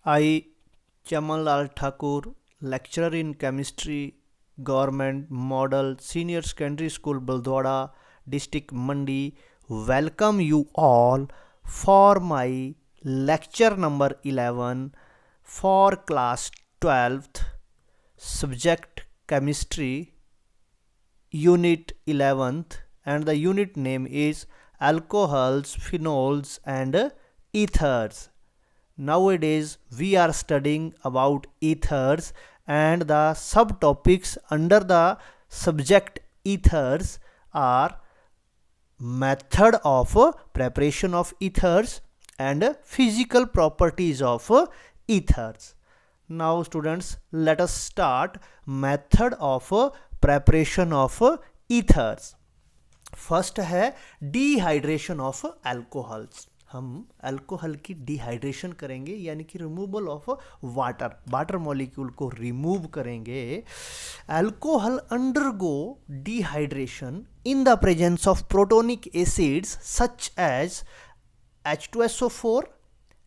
I, Chaman Lal Thakur, lecturer in chemistry, Government Model Senior Secondary School, Baldwada, District Mandi, welcome you all for my lecture number 11 for class 12th, subject chemistry, unit 11th, and the unit name is alcohols, phenols, and ethers. Nowadays, we are studying about ethers, and the subtopics under the subject ethers are method of preparation of ethers and physical properties of ethers. Now, students, let us start method of preparation of ethers. First है dehydration of alcohols. हम alcohol की dehydration करेंगे, यानी कि removal of water molecule को remove करेंगे. Alcohol undergo dehydration in the presence of protonic acids such as H2SO4,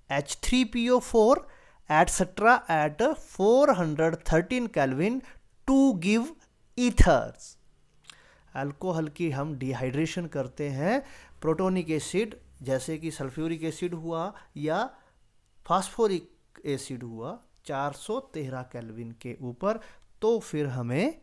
H3PO4 etc. at 413 Kelvin to give ethers. Alcohol की हम डिहाइड्रेशन करते हैं प्रोटोनिक एसिड जैसे कि सल्फ्यूरिक एसिड हुआ या फास्फोरिक एसिड हुआ 413 केल्विन के ऊपर, तो फिर हमें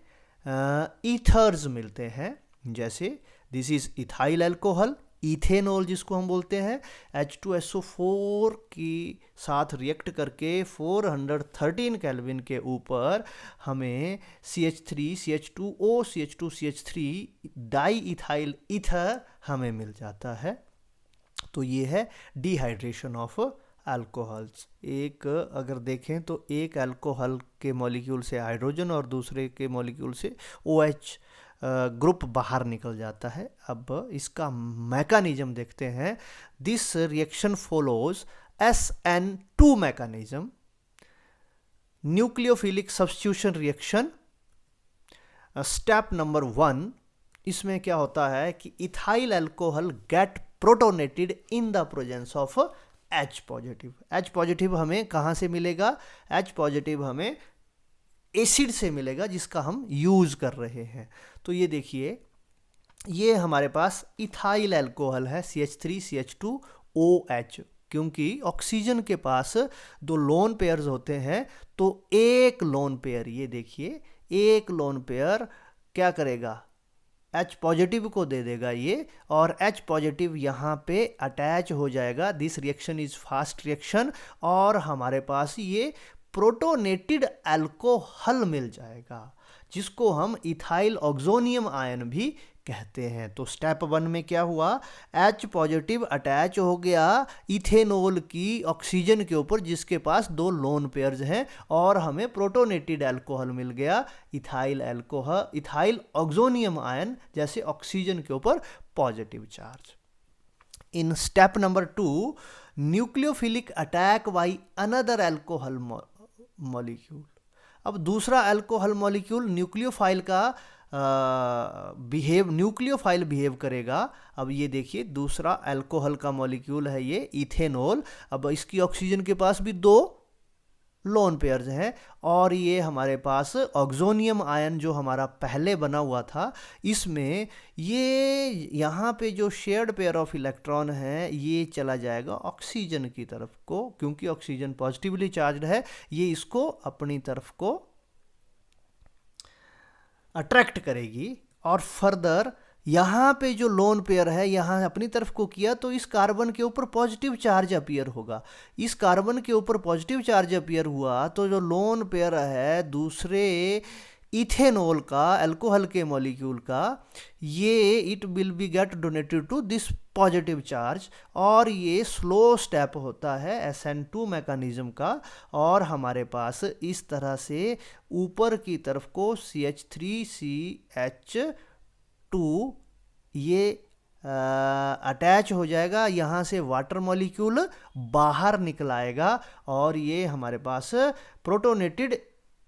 ईथर्स मिलते हैं. जैसे this is ethyl alcohol, ethanol जिसको हम बोलते हैं, H2SO4 की साथ रिएक्ट करके 413 केल्विन के ऊपर हमें CH3, CH2O, CH2, CH3 di ethyl ether हमें मिल जाता है. तो ये है डिहाइड्रेशन ऑफ अल्कोहल्स. एक अगर देखें तो एक अल्कोहल के मॉलिक्यूल से हाइड्रोजन और दूसरे के मॉलिक्यूल से OH ग्रुप बाहर निकल जाता है. अब इसका मैकेनिज्म देखते हैं. This reaction follows SN2 mechanism, nucleophilic substitution reaction. Step number 1, इसमें क्या होता है कि ethyl alcohol get protonated in the presence of H positive. H positive हमें कहाँ से मिलेगा? H पॉजिटिव हमें एसिड से मिलेगा जिसका हम यूज कर रहे हैं. तो ये देखिए, ये हमारे पास इथाइल अल्कोहल है CH3, CH2OH. क्योंकि ऑक्सीजन के पास दो लोन पेयर्स होते हैं, तो एक लोन पेयर, ये देखिए, एक लोन पेयर क्या करेगा? H पॉजिटिव को दे देगा ये, और H पॉजिटिव यहाँ पे अटैच हो जाएगा. This reaction is fast reaction, और हमारे पास ये प्रोटोनेटेड अल्कोहल मिल जाएगा जिसको हम इथाइल ऑक्सोनियम आयन भी कहते हैं. तो स्टेप 1 में क्या हुआ? H पॉजिटिव अटैच हो गया इथेनॉल की ऑक्सीजन के ऊपर जिसके पास दो लोन पेयर्स हैं, और हमें प्रोटोनेटेड अल्कोहल मिल गया, ethyl alcohol, ethyl oxonium ion, जैसे ऑक्सीजन के ऊपर positive charge. In step number 2, nucleophilic attack by another alcohol molecule. अब दूसरा अल्कोहल मॉलिक्यूल न्यूक्लियोफाइल का न्यूक्लियोफाइल बिहेव करेगा. अब ये देखिए, दूसरा अल्कोहल का मॉलिक्यूल है ये इथेनॉल. अब इसकी ऑक्सीजन के पास भी दो लोन पेयर्स हैं, और ये हमारे पास ऑक्सोनियम आयन जो हमारा पहले बना हुआ था, इसमें ये यहाँ पे जो शेयर्ड पेयर ऑफ इलेक्ट्रॉन है ये चला जाएगा ऑक्सीजन की तरफ को, क्योंकि ऑक्सीजन पॉजिटिवली चार्ज्ड है. ये इसको अपनी तरफ को अट्रैक्ट करेगी, और फर्दर यहाँ पे जो लोन पेयर है यहाँ अपनी तरफ को किया, तो इस कार्बन के ऊपर पॉजिटिव चार्ज अपीयर होगा. इस कार्बन के ऊपर पॉजिटिव चार्ज अपीयर हुआ, तो जो लोन पेयर है दूसरे इथेनॉल का, अल्कोहल के मॉलिक्यूल का, ये it will be get donated to this positive charge, और ये स्लो स्टेप होता है SN2 मैकेनिज्म का. और हमारे पास इस तरह से ऊपर की तरफ को CH3CH2 ये अटैच हो जाएगा, यहाँ से वाटर मॉलिक्यूल बाहर निकल आएगा, और ये हमारे पास प्रोटोनेटेड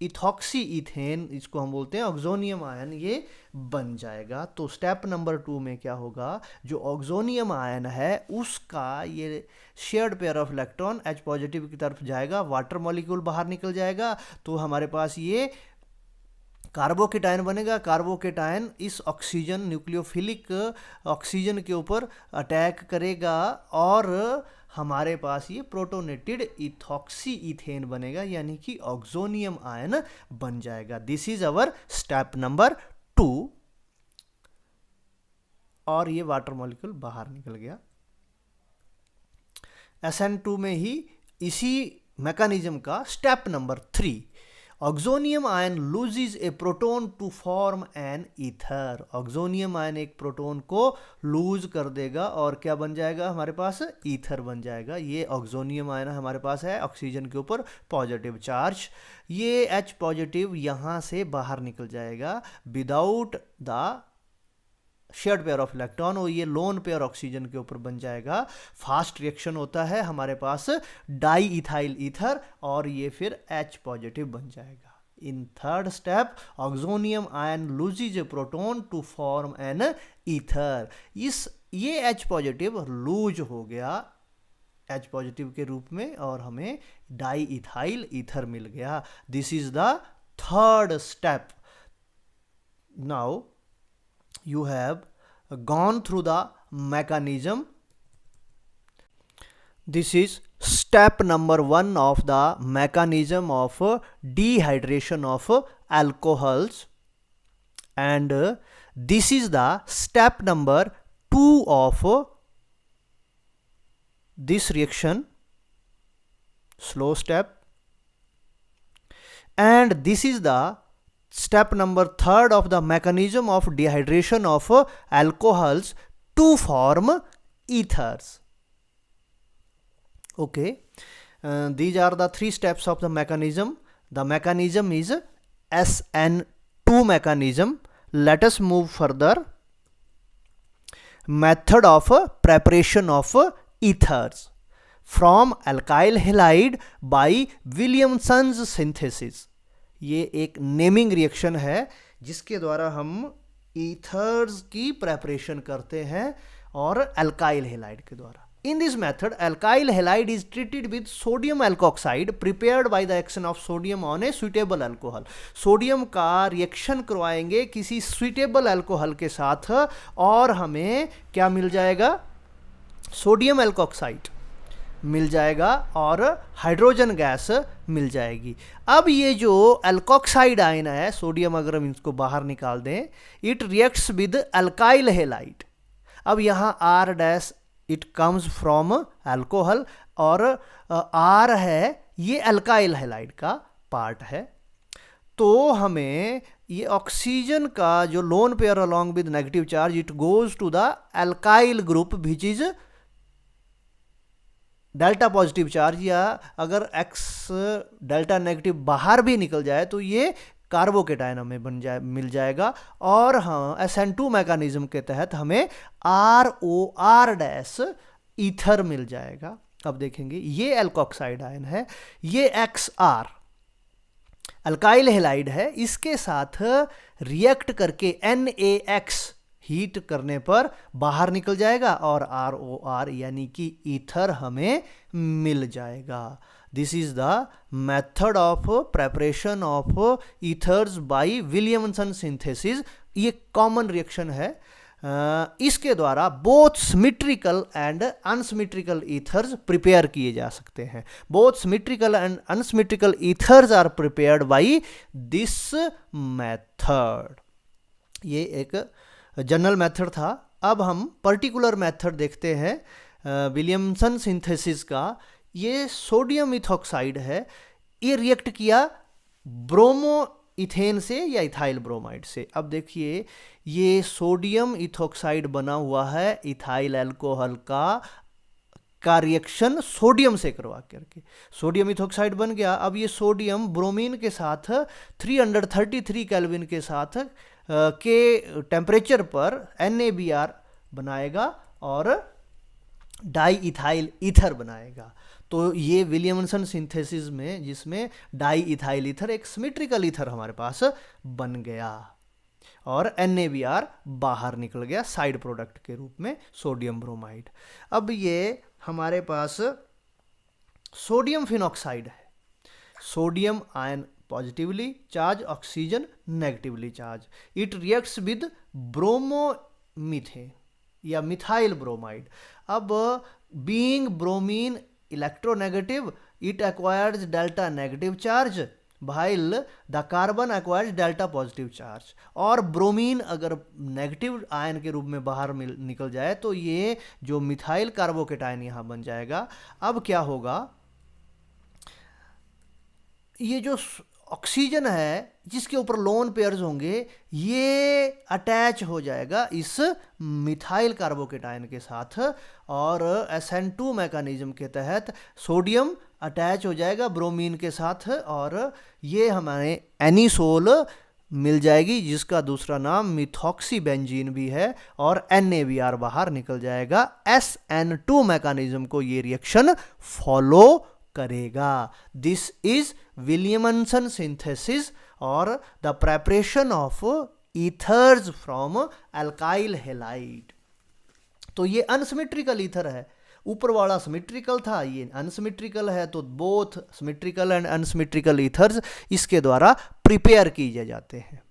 इथॉक्सी इथेन, इसको हम बोलते हैं ऑक्सोनियम आयन, ये बन जाएगा। तो स्टेप नंबर 2 में क्या होगा, जो ऑक्सोनियम आयन है उसका ये shared pair of electron H positive की तरफ जाएगा, वाटर मॉलिक्यूल बाहर निकल जाएगा, तो हमारे पास ये कार्बोकेटायन बनेगा। कार्बोकेटायन इस ऑक्सीजन, न्यूक्लियोफिलिक ऑक्सीजन के ऊपर अटैक करेगा और हमारे पास ये प्रोटोनेटेड इथॉक्सी इथेन बनेगा, यानी कि ऑक्सोनियम आयन बन जाएगा। This is our step number 2। और ये वाटर मॉलिक्यूल बाहर निकल गया। SN2 में ही इसी मैकेनिज्म का step number 3, oxonium ion loses a proton to form an ether. Oxonium ion एक प्रोटोन को लूज कर देगा और क्या बन जाएगा, हमारे पास ईथर बन जाएगा। ये ऑक्सोनियम आयन हमारे पास है, ऑक्सीजन के ऊपर पॉजिटिव चार्ज। ये H पॉजिटिव यहाँ से बाहर निकल जाएगा without the shared pair of electron, और ये लोन पेयर ऑक्सीजन के ऊपर बन जाएगा। फास्ट रिएक्शन होता है, हमारे पास डाई इथाइल ईथर और ये फिर H पॉजिटिव बन जाएगा। In third step oxonium ion loses a proton to form an ether. ये H पॉजिटिव लूज हो गया H पॉजिटिव के रूप में और हमें डाई इथाइल ईथर मिल गया। This is the third step. Now you have gone through the mechanism. This is step number 1 of the mechanism of dehydration of alcohols, and this is the step number 2 of this reaction, slow step, and this is the step number 3 of the mechanism of dehydration of alcohols to form ethers. Okay, these are the 3 steps of the mechanism. The mechanism is SN2 mechanism. Let us move further. Method of preparation of ethers from alkyl halide by Williamson's synthesis. ये एक naming reaction है जिसके द्वारा हम ethers की preparation करते हैं और अल्काइल हैलाइड के द्वारा। इन this method alkyl halide is treated with sodium alkoxide prepared by the action of sodium on A suitable alcohol. Sodium का रिएक्शन करवाएंगे किसी सुइटेबल अल्कोहल के साथ और हमें क्या मिल जाएगा, सोडियम एल्कोक्साइड मिल जाएगा और हाइड्रोजन गैस मिल जाएगी। अब ये जो एल्कोक्साइड आयन है, सोडियम अगर हम इसको बाहर निकाल दें, it reacts with alkyl halide. अब यहाँ R dash it comes from alcohol और R है ये अल्काइल हैलाइड का पार्ट है। तो हमें ये ऑक्सीजन का जो lone pair along with negative charge it goes to the alkyl group which is delta positive charge, या अगर X डेल्टा नेगेटिव बाहर भी निकल जाए तो ये कार्बोकेटायन हमें मिल जाएगा। और हाँ, SN2 मैकेनिज्म के तहत हमें ROR डैश ईथर मिल जाएगा। अब देखेंगे ये एल्कोक्साइड आयन है, ये XR अल्काइल हैलाइड है, इसके साथ रिएक्ट करके NaX हीट करने पर बाहर निकल जाएगा और ROR यानी कि ईथर हमें मिल जाएगा। This is the method of preparation of ethers by Williamson synthesis. ये कॉमन रिएक्शन है, इसके द्वारा both symmetrical and unsymmetrical ethers prepare किए जा सकते हैं। Both symmetrical and unsymmetrical ethers are prepared by this method. ये एक जनरल मेथड था। अब हम पर्टिकुलर मेथड देखते हैं विलियमसन सिंथेसिस का। ये सोडियम इथॉक्साइड है, ये रिएक्ट किया ब्रोमो इथेन से या इथाइल ब्रोमाइड से। अब देखिए ये सोडियम इथॉक्साइड बना हुआ है इथाइल अल्कोहल का रिएक्शन सोडियम से करवा करके सोडियम इथॉक्साइड बन गया। अब ये सोडियम ब्रोमीन के साथ 333 केल्विन के साथ के टेम्परेचर पर NaBr बनाएगा और डाई इथाइल ईथर बनाएगा। तो ये विलियमसन सिंथेसिस में, जिसमें डाई इथाइल ईथर एक सिमेट्रिकल ईथर हमारे पास बन गया और NaBr बाहर निकल गया साइड प्रोडक्ट के रूप में सोडियम ब्रोमाइड। अब ये हमारे पास सोडियम फिनॉक्साइड है। Sodium ion positively charge, oxygen negatively charge. It reacts with bromomethane या मिथाइल ब्रोमाइड। अब being bromine electronegative, it acquires delta negative charge while the carbon acquires delta positive charge. और bromine अगर negative ion के रूप में बाहर निकल जाए तो ये जो मिथाइल कार्बोकेटायन यहाँ बन जाएगा। अब क्या होगा, ये जो ऑक्सीजन है जिसके ऊपर लोन पेयर्स होंगे, ये अटैच हो जाएगा इस मिथाइल कार्बोकेटायन के साथ और SN2 मैकेनिज्म के तहत सोडियम अटैच हो जाएगा ब्रोमीन के साथ और ये हमारे एनिसोल मिल जाएगी, जिसका दूसरा नाम मिथॉक्सीबेंजीन भी है और NaBr बाहर निकल जाएगा। SN2 मैकेनिज्म को ये रिएक्शन फॉलो करेगा। दिस इज विलियमसन सिंथेसिस और the preparation of ethers from alkyl halide. तो ये अनसिमेट्रिकल ईथर है, ऊपर वाला सिमेट्रिकल था, ये अनसिमेट्रिकल है, तो both symmetrical and unsymmetrical ethers इसके द्वारा प्रिपेयर किए जाते हैं।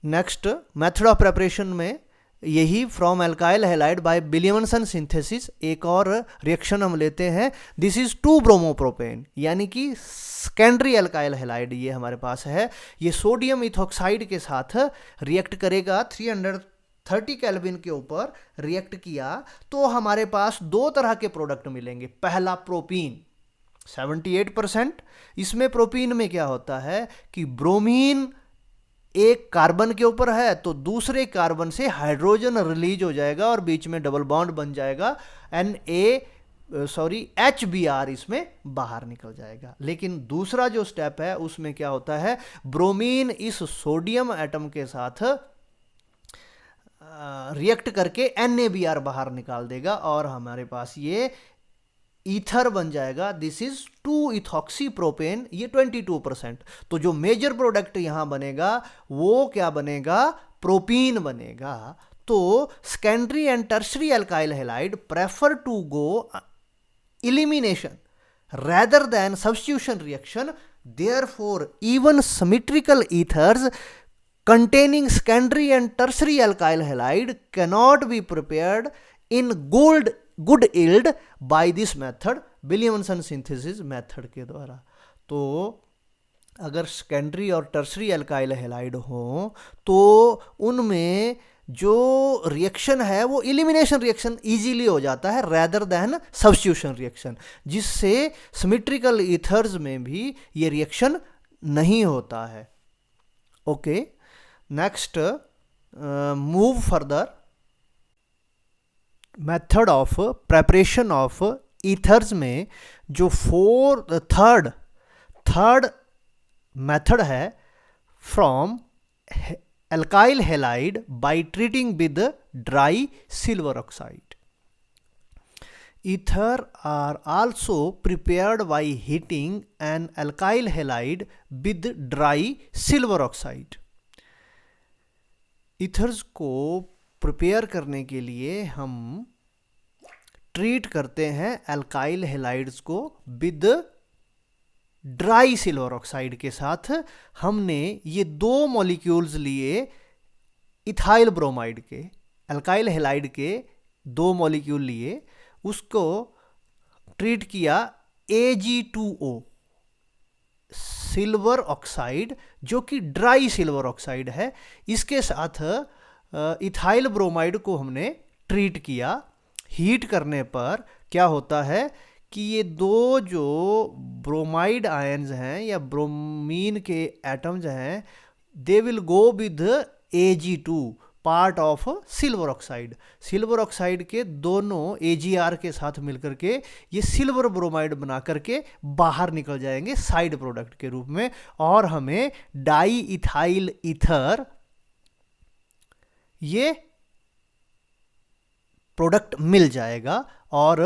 नेक्स्ट मेथड ऑफ प्रेपरेशन में यही from alkyl halide bye Williamson synthesis एक और रिएक्शन हम लेते हैं। दिस इज 2 ब्रोमोप्रोपेन, यानी कि सेकेंडरी अल्काइल हैलाइड ये हमारे पास है। ये सोडियम इथॉक्साइड के साथ रिएक्ट करेगा। 330 केल्विन के ऊपर रिएक्ट किया तो हमारे पास 2 तरह के प्रोडक्ट मिलेंगे। पहला प्रोपीन 78%। इसमें प्रोपीन में क्या होता है कि ब्रोमीन एक कार्बन के ऊपर है तो दूसरे कार्बन से हाइड्रोजन रिलीज हो जाएगा और बीच में डबल बॉन्ड बन जाएगा, HBr इसमें बाहर निकल जाएगा। लेकिन दूसरा जो स्टेप है उसमें क्या होता है, ब्रोमीन इस सोडियम एटम के साथ रिएक्ट करके NaBr बाहर निकाल देगा और हमारे पास ये ईथर बन जाएगा। दिस इज 2 इथॉक्सी प्रोपेन, ये 22%। तो जो मेजर प्रोडक्ट यहां बनेगा वो क्या बनेगा, प्रोपीन बनेगा। तो secondary and tertiary alkyl halide prefer to go elimination rather than substitution reaction. Therefore even symmetrical ethers containing secondary and tertiary alkyl halide cannot be prepared in good yield by this method, Williamson synthesis method के द्वारा। तो अगर secondary और tertiary alkyl halide हो तो उनमें जो reaction है वो इलिमिनेशन रिएक्शन इजीली हो जाता है रेदर देन सब्स्टिट्यूशन रिएक्शन, जिससे सिमेट्रिकल ईथर्स में भी ये रिएक्शन नहीं होता है। Okay, next move further. Method of preparation of ethers में जो थर्ड मेथड है from alkyl halide by treating with dry silver oxide. Ether are also prepared by heating an alkyl halide with dry silver oxide. Ethers को prepare करने के लिए हम treat करते हैं अल्काइल हैलाइड्स को विद ड्राई सिल्वर ऑक्साइड के साथ। हमने ये 2 मॉलिक्यूल्स लिए इथाइल ब्रोमाइड के, अल्काइल हैलाइड के 2 मॉलिक्यूल लिए, उसको ट्रीट किया Ag2O सिल्वर ऑक्साइड, जो कि ड्राई सिल्वर ऑक्साइड है, इसके साथ इथाइल ब्रोमाइड को हमने ट्रीट किया। हीट करने पर क्या होता है कि ये 2 जो ब्रोमाइड आयन्स हैं या ब्रोमीन के एटम्स हैं, they will go with Ag2 part of silver oxide. Silver oxide के दोनों Agr के साथ मिलकर के ये सिल्वर ब्रोमाइड बना करके बाहर निकल जाएंगे साइड प्रोडक्ट के रूप में, और हमें डाई इथाइल ईथर ये प्रोडक्ट मिल जाएगा। और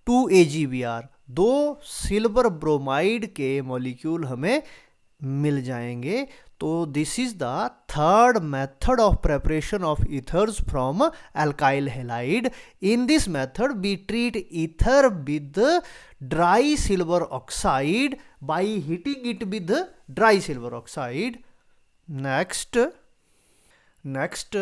2 AgBr, 2 सिल्वर ब्रोमाइड के मॉलिक्यूल हमें मिल जाएंगे। तो this is the third method of preparation of ethers from alkyl halide. In this method we treat ether with dry silver oxide by heating it with dry silver oxide. Next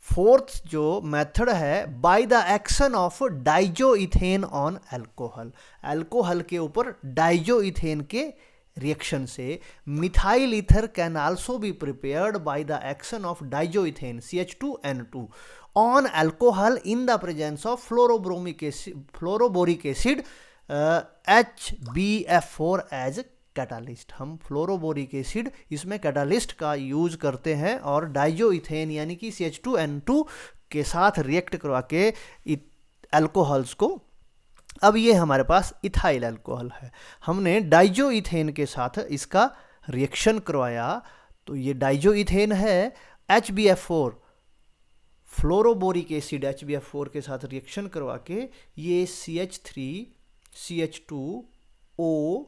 fourth जो method है, by the action of diazoethane on alcohol. Alcohol के ऊपर diazoethane के reaction से methyl ether can also be prepared by the action of diazoethane CH2N2 on alcohol in the presence of fluoroboric acid HbF4 as catalyst. हम fluoroboric acid इसमें catalyst का use करते हैं और डाइजोइथेन यानी कि CH2N2 के साथ रिएक्ट करवा के अल्कोहल्स को, अब ये हमारे पास इथाइल अल्कोहल है, हमने डाइजोइथेन के साथ इसका रिएक्शन करवाया, तो ये डाइजोइथेन है। HbF4 फ्लोरोबोरिक एसिड HbF4 के साथ रिएक्शन करवा के ये CH3 CH2O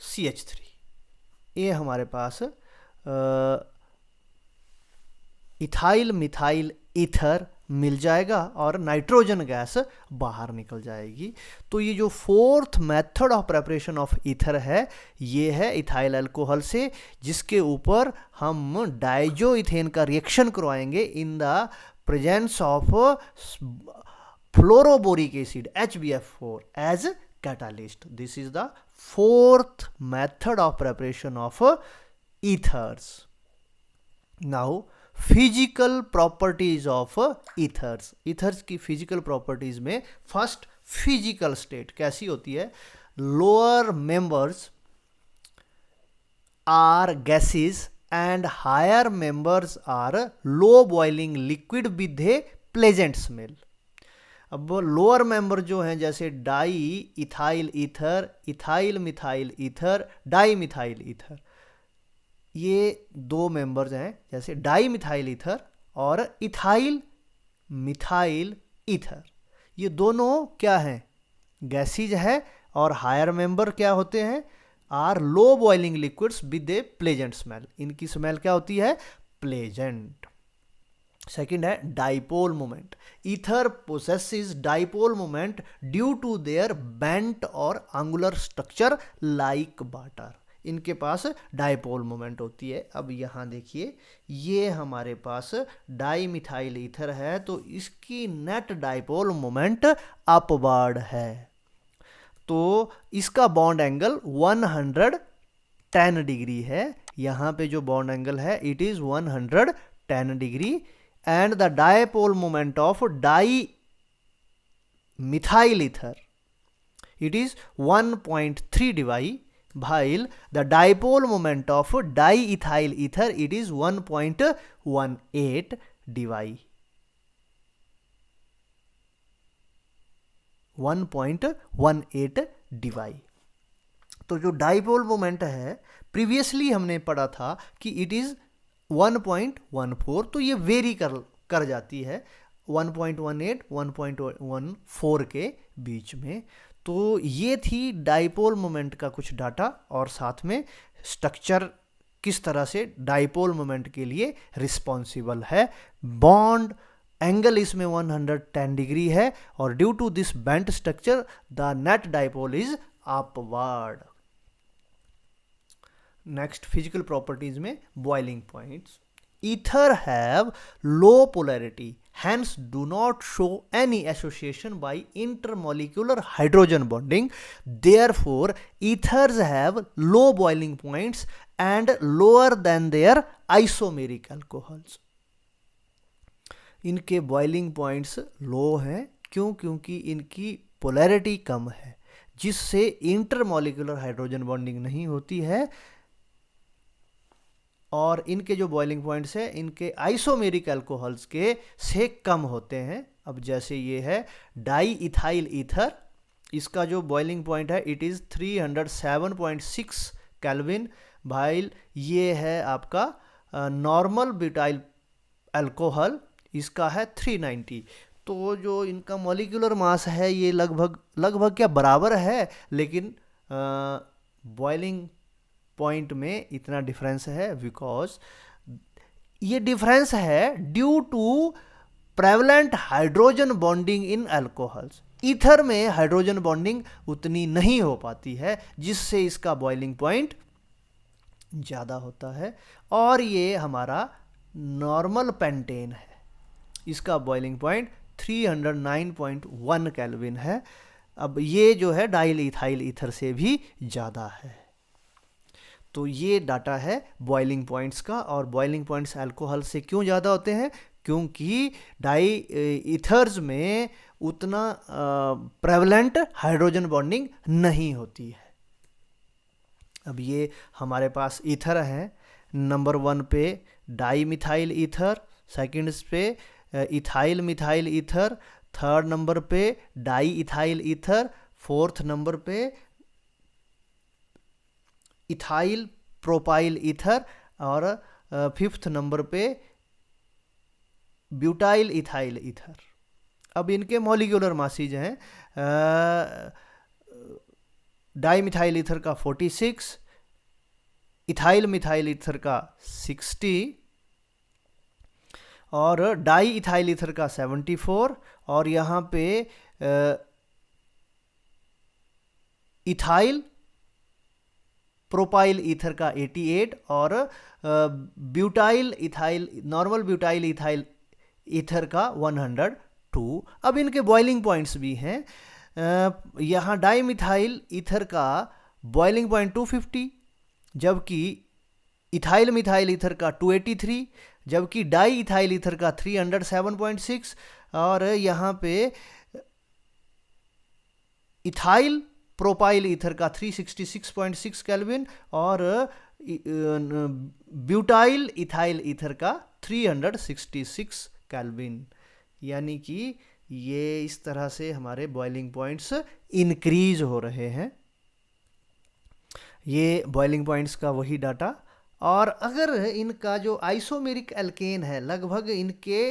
CH3 ये हमारे पास इथाइल मिथाइल ईथर मिल जाएगा और नाइट्रोजन गैस बाहर निकल जाएगी। तो ये जो fourth method of preparation of ether है, ये है इथाइल अल्कोहल से, जिसके ऊपर हम डाइजोइथेन का रिएक्शन करवाएंगे in the presence of fluoroboric acid HbF4 as catalyst. This is the fourth method of preparation of ethers. Now physical properties of ethers. ethers की physical properties में first physical state कैसी होती है? Lower members are gases and higher members are low boiling liquid with a pleasant smell. अब lower member जो हैं जैसे di ethyl ether, ethyl methyl ether, di methyl ether, ये दो मेंबर्स हैं जैसे डाई मिथाइल ईथर और इथाइल मिथाइल ईथर, ये दोनों क्या हैं? गैसीज है। और हायर मेंबर क्या होते हैं? Are low boiling liquids with a pleasant smell, इनकी स्मेल क्या होती है? प्लेजेंट। सेकेंड है dipole moment. Ether possesses dipole moment due to their bent और एंगुलर स्ट्रक्चर लाइक वाटर, इनके पास डाइपोल मोमेंट होती है। अब यहाँ देखिए, ये हमारे पास डाई मिथाइल ईथर है तो इसकी नेट डाइपोल मोमेंट अपवर्ड है, तो इसका बॉन्ड एंगल 110 डिग्री है। यहाँ पे जो बॉन्ड एंगल है it is 110 degree and the dipole moment of dimethyl ether it is 1.3 divi, while the dipole moment of diethyl ether it is 1.18 divi, 1.18 divi। तो जो डाइपोल मोमेंट है previously हमने पढ़ा था कि इट इज 1.14, तो ये वेरी कर जाती है 1.18 1.14 के बीच में। तो ये थी डाइपोल मोमेंट का कुछ डाटा और साथ में स्ट्रक्चर किस तरह से डाइपोल मोमेंट के लिए रिस्पॉन्सिबल है। बॉन्ड एंगल इसमें 110 डिग्री है और due to this bent structure the net dipole is upward. Next physical properties में boiling points. Ether have low polarity, hence do not show any association by intermolecular hydrogen bonding. Therefore, ethers have low boiling points and lower than their isomeric alcohols. इनके boiling points लो हैं, क्यों? क्योंकि इनकी polarity कम है, जिससे intermolecular hydrogen bonding नहीं होती है, और इनके जो बॉइलिंग पॉइंट्स हैं इनके आइसोमेरिक अल्कोहल्स के से कम होते हैं। अब जैसे ये है डाई इथाइल ईथर, इसका जो बॉइलिंग पॉइंट है इट इज़ 307.6 केल्विन, भाइल ये है आपका नॉर्मल ब्यूटाइल अल्कोहल, इसका है 390। तो जो इनका मॉलिक्यूलर मास है ये लगभग लगभग क्या बराबर है, लेकिन बॉइलिंग पॉइंट में इतना डिफरेंस है बिकॉज ये डिफरेंस है due to prevalent hydrogen bonding in alcohols. Ether में हाइड्रोजन बॉन्डिंग उतनी नहीं हो पाती है, जिससे इसका बॉइलिंग पॉइंट ज़्यादा होता है। और ये हमारा नॉर्मल पेंटेन है, इसका बॉइलिंग पॉइंट 309.1 केल्विन है। अब ये जो है डाइल इथाइल ईथर से भी ज़्यादा है। तो ये डाटा है बॉइलिंग पॉइंट्स का। और बॉइलिंग पॉइंट्स अल्कोहल से क्यों ज़्यादा होते हैं? क्योंकि डाई ईथर्स में उतना प्रेवलेंट हाइड्रोजन बॉन्डिंग नहीं होती है। अब ये हमारे पास ईथर है, नंबर 1 पे डाई मिथाइल ईथर, सेकंड पे ethyl methyl ether, third number पे diethyl ether, fourth number पे इथाइल प्रोपाइल ईथर, और फिफ्थ नंबर पे ब्यूटाइल इथाइल ईथर। अब इनके मॉलिक्यूलर मासीज हैं डाई मिथाइल ईथर का 46, इथाइल मिथाइल ईथर का 60, और डाई इथाइल ईथर का 74, और यहाँ पे इथाइल प्रोपाइल ईथर का 88, और butyl ethyl normal butyl ethyl ether का 102। अब इनके बॉइलिंग पॉइंट्स भी हैं। यहाँ डाई मिथाइल ईथर का बॉइलिंग पॉइंट 250, जबकि इथाइल मिथाइल ईथर का 283, जबकि डाई इथाइल ईथर का 307.6, और यहाँ पे इथाइल प्रोपाइल ईथर का 366.6 केल्विन, और ब्यूटाइल इथाइल ईथर का 366 केल्विन। यानी कि ये इस तरह से हमारे बॉइलिंग पॉइंट्स इंक्रीज हो रहे हैं। ये बॉइलिंग पॉइंट्स का वही डाटा। और अगर इनका जो आइसोमेरिक एल्केन है, लगभग इनके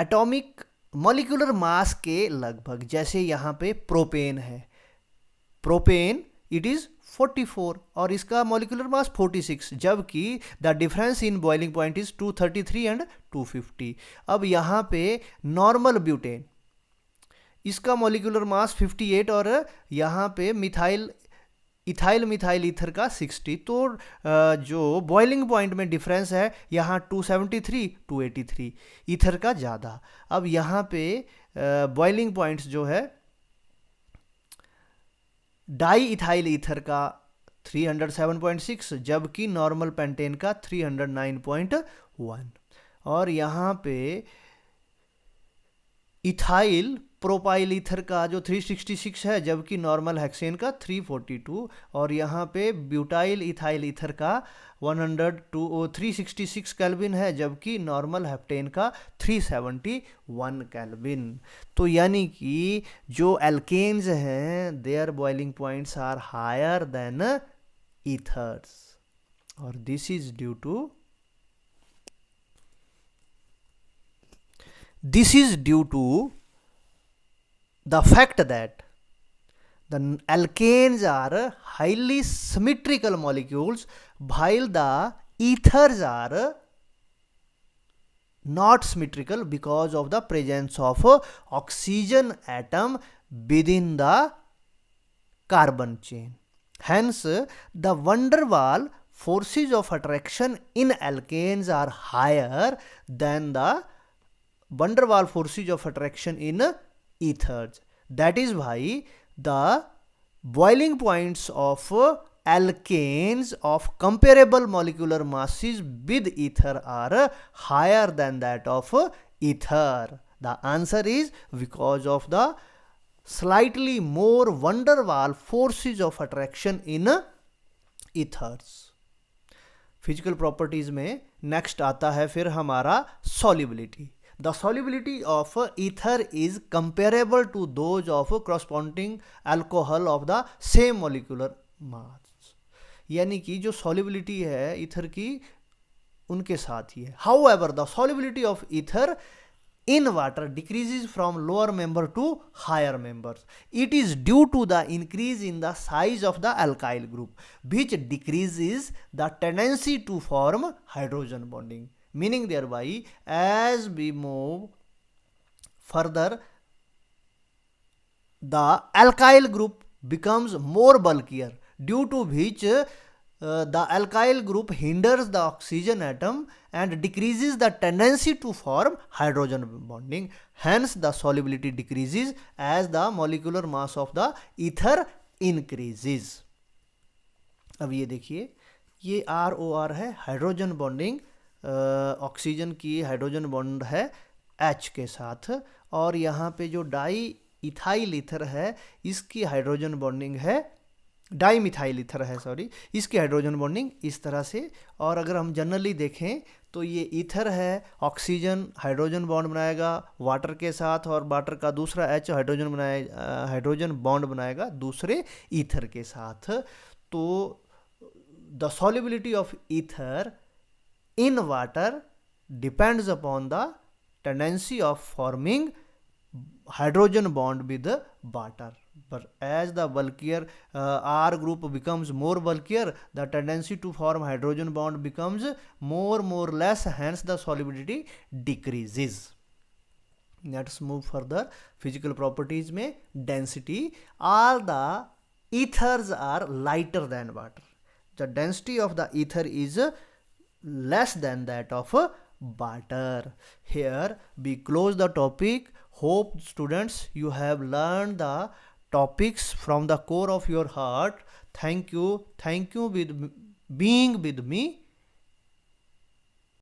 एटॉमिक मॉलिक्यूलर मास के लगभग, जैसे यहाँ पे प्रोपेन है, प्रोपेन इट इज़ 44 और इसका मॉलिक्यूलर मास 46, जबकि the difference in boiling point is 233 and 250। अब यहाँ पे नॉर्मल ब्यूटेन, इसका मॉलिक्यूलर मास 58 और यहाँ पे इथाइल मिथाइल ईथर का 60। तो जो बॉइलिंग पॉइंट में डिफरेंस है यहाँ 273 283 ईथर का ज़्यादा। अब यहाँ पे बॉइलिंग पॉइंट्स जो है डाई इथाइल ईथर का 307.6, जबकि नॉर्मल पेंटेन का 309.1, और यहाँ पे इथाइल प्रोपाइल ईथर का जो 366 है, जबकि नॉर्मल हेक्सेन का 342, और यहाँ पे ब्यूटाइल इथाइल ईथर का 366 केल्विन है, जबकि नॉर्मल हेप्टेन का 371 केल्विन। तो यानी कि जो एल्केन्स हैं their boiling points are higher than ethers, और this is due to the fact that the alkanes are highly symmetrical molecules while the ethers are not symmetrical because of the presence of oxygen atom within the carbon chain. Hence the van der Waal forces of attraction in alkanes are higher than the van der Waal forces of attraction in ethers. That is why the boiling points of alkanes of comparable molecular masses with ether are higher than that of ether. The answer is because of the slightly more van der Waal forces of attraction in ethers. Physical properties में next आता है फिर हमारा solubility. The solubility of ether is comparable to those of corresponding alcohol of the same molecular mass. यानी कि जो solubility है ether की उनके साथ ही है. However, the solubility of ether in water decreases from lower member to higher members. It is due to the increase in the size of the alkyl group, which decreases the tendency to form hydrogen bonding. Meaning thereby, as we move further, the alkyl group becomes more bulkier, due to which the alkyl group hinders the oxygen atom and decreases the tendency to form hydrogen bonding. Hence, the solubility decreases as the molecular mass of the ether increases. अब ये देखिए, ये ROR है, hydrogen bonding, oxygen की hydrogen bond है H के साथ, और यहाँ पे जो डाई इथाइल ईथर है इसकी हाइड्रोजन बॉन्डिंग है, डाई मिथाइल ईथर है सॉरी, इसकी हाइड्रोजन बॉन्डिंग इस तरह से. और अगर हम जनरली देखें तो ये ईथर है, ऑक्सीजन हाइड्रोजन बॉन्ड बनाएगा वाटर के साथ, और वाटर का दूसरा H हाइड्रोजन बॉन्ड बनाएगा दूसरे ईथर के साथ. तो the solubility of ether in water depends upon the tendency of forming hydrogen bond with the water. But as the bulkier R group becomes more bulkier, the tendency to form hydrogen bond becomes more less, hence the solubility decreases. Let's move further. Physical properties में density. All the ethers are lighter than water. The density of the ether is less than that of water. Here we close the topic. Hope students you have learned the topics from the core of your heart. Thank you with being with me.